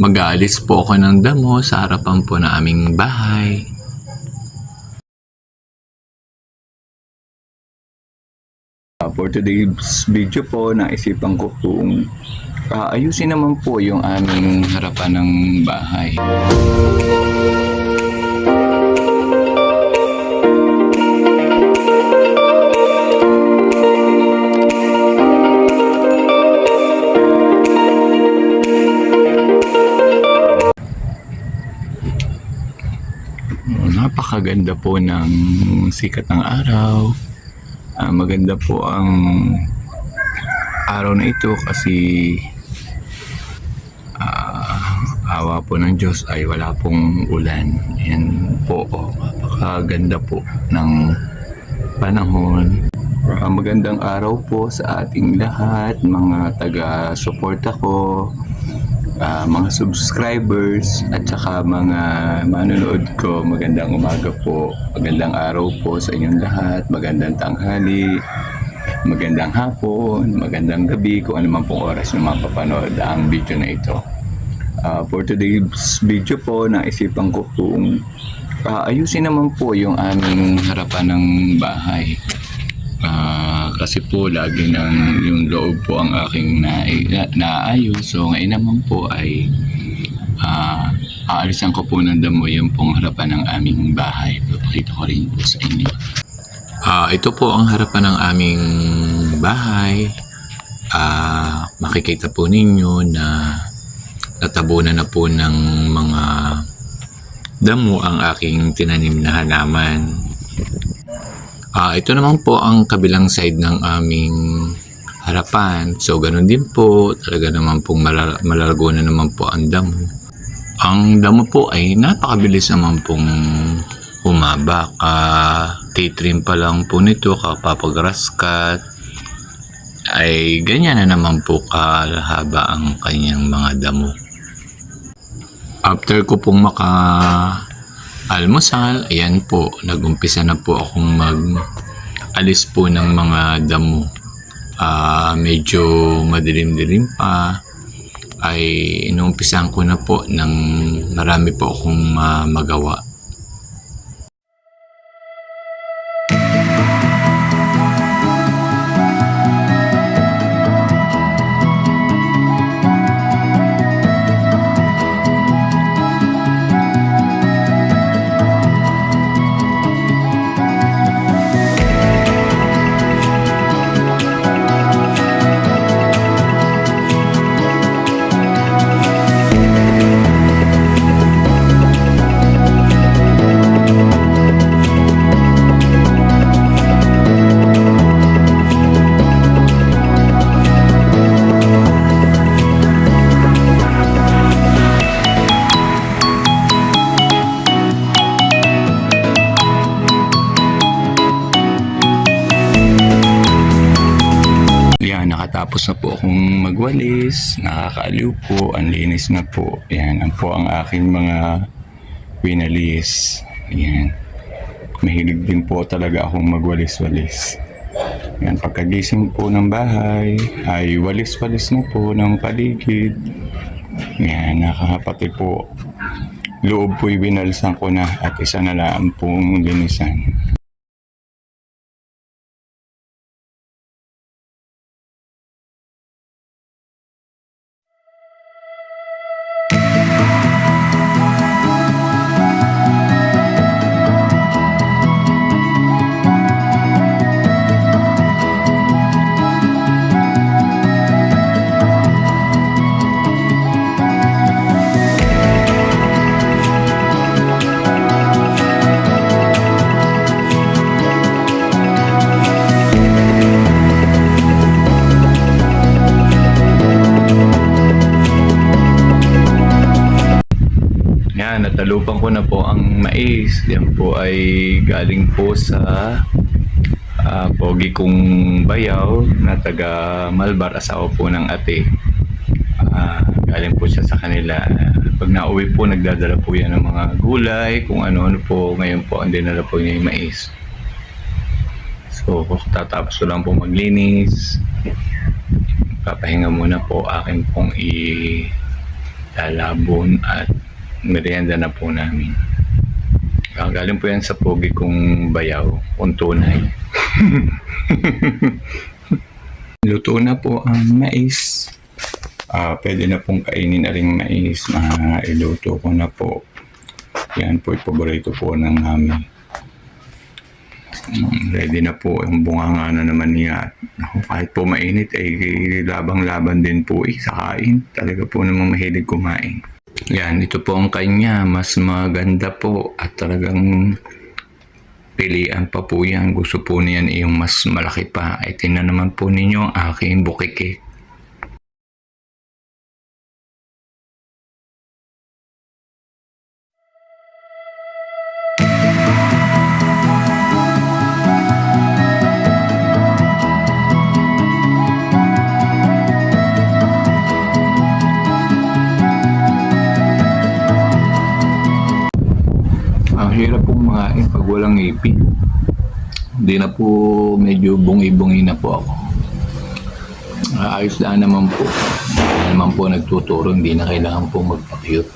Mag-aalis po ako ng damo sa harapan po ng aming bahay. For today's video po, naisipan ko kung ayusin naman po yung aming harapan ng bahay. Napakaganda po ng sikat ng araw. Maganda po ang araw na ito kasi awa po ng Diyos ay wala pong ulan. Yan po, napakaganda po ng panahon. Magandang araw po sa ating lahat, mga taga-suporta ko, mga subscribers at saka mga manonood ko. Magandang umaga po, magandang araw po sa inyong lahat, magandang tanghali, magandang hapon, magandang gabi, kung ano man pong oras na mapapanood ang video na ito. For today's video po, naisipan ko kung ayusin naman po yung aming harapan ng bahay. Kasi po lagi nang yung loob po ang aking naayos. So ngayon naman po ay aalisan ko po ng damo yung pong harapan ng aming bahay. Papakita ko rin po sa inyo. Ito po ang harapan ng aming bahay. Makikita po ninyo na natabunan na po ng mga damo ang aking tinanim na halaman. Ito naman po ang kabilang side ng aming harapan. So, ganun din po. Talaga naman pong malalago na naman po ang damo. Ang damo po ay napakabilis naman pong humaba. Titrim pa lang po nito, kapapag-grass cut, ay ganyan na naman po kahaba ang kanyang mga damo. After ko pong almusal, ayan po, nag-umpisa na po akong mag-alis po ng mga damo. Medyo madilim-dilim pa, ay inumpisahan ko na po ng marami po akong magawa. Nakatapos na po akong magwalis, nakakaaliw po, ang linis na po. Yan, ang po ang aking mga winalis. Yan. Mahilig din po talaga akong magwalis-walis. Yan, pagkagising po ng bahay, ay walis-walis na po ng paligid. Yan, nakakapati po. Loob po'y binalisan ko na at isa na lang pong linisan. Natalupan ko na po ang mais. Yan po ay galing po sa pogi kong bayaw na taga Malbar, asawa po ng ate. Galing po siya sa kanila. Pag nauwi po, nagdadala po yan ng mga gulay, kung ano-ano po. Ngayon po, ang dinala po niya yung mais. So, tatapos ko lang po maglinis. Papahinga muna po akin pong lalabon at merienda na po namin. Galing po yan sa pogi kong bayaw, kung tunay. Luto na po ang mais. Pwede na pong kainin na ring mais na iluto ko na po. Yan po, paborito po ng mami. Ready na po yung bunganga na naman niya. Ako, kahit po mainit ay labang-laban din po sa kain. Talaga po namang mahilig kumain. Yan, ito po ang kanya. Mas maganda po at talagang pilian pa po yan. Gusto po niyan yung mas malaki pa. Ay tingnan naman po ninyo ang aking bukikik. Ang hirap pong makain pag walang ngipin. Hindi na po, medyo bungi-bungi na po ako. Ayos lang naman po. Hindi naman po nagtuturo, hindi na kailangan po magpa-cute.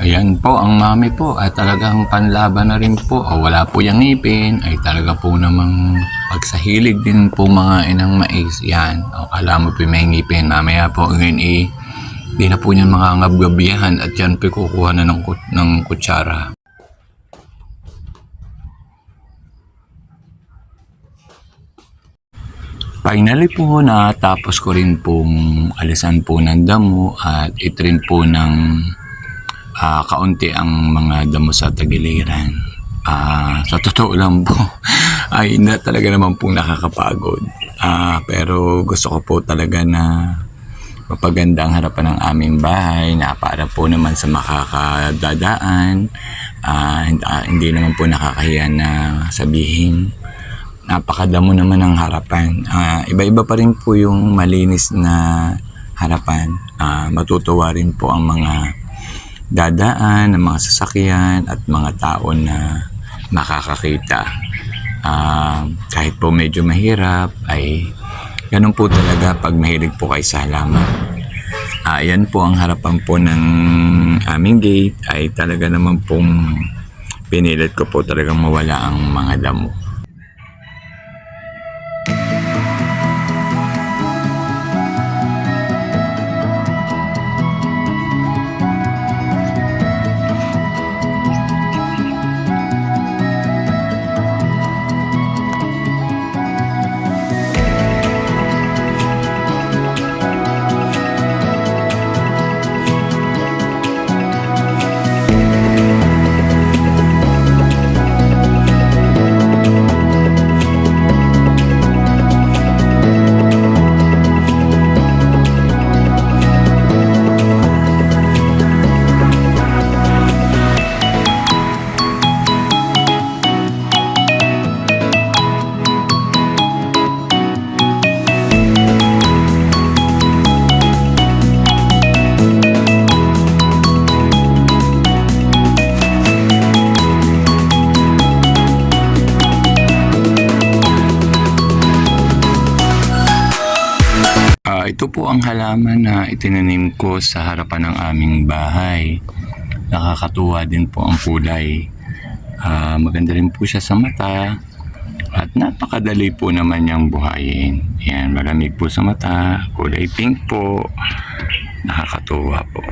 Ayan po, ang mami po ay talagang panlaban na rin po. Wala po yung ngipin, ay talaga po namang pagsahilig din po mga inang mais. Yan, akala mo po may ngipin. Mamaya po ngayon di na po niyan makangabgabihan at yan po kukuha na ng kutsara. Finally po, natapos ko rin pong alisan po ng damo at itrin po ng kaunti ang mga damo sa tagiliran. Sa totoo lang po, ay hindi talaga naman po nakakapagod. Pero gusto ko po talaga na mapaganda ang harapan ng aming bahay na para po naman sa makakadadaan. Hindi naman po nakakahiya na sabihin. Napakadamo naman ang harapan. Iba-iba pa rin po yung malinis na harapan. Matutuwa rin po ang mga dadaan, ang mga sasakyan at mga tao na makakakita. Kahit po medyo mahirap ay ganun po talaga pag mahilig po kayo sa halaman. Yan po ang harapan po ng aming gate ay talaga naman pong pinilit ko po talagang mawala ang mga damo. Ito po ang halaman na itinanim ko sa harapan ng aming bahay. Nakakatuwa din po ang kulay. Maganda rin po siya sa mata. At napakadali po naman niyang buhayin. Yan, malamig po sa mata. Kulay pink po. Nakakatuwa po.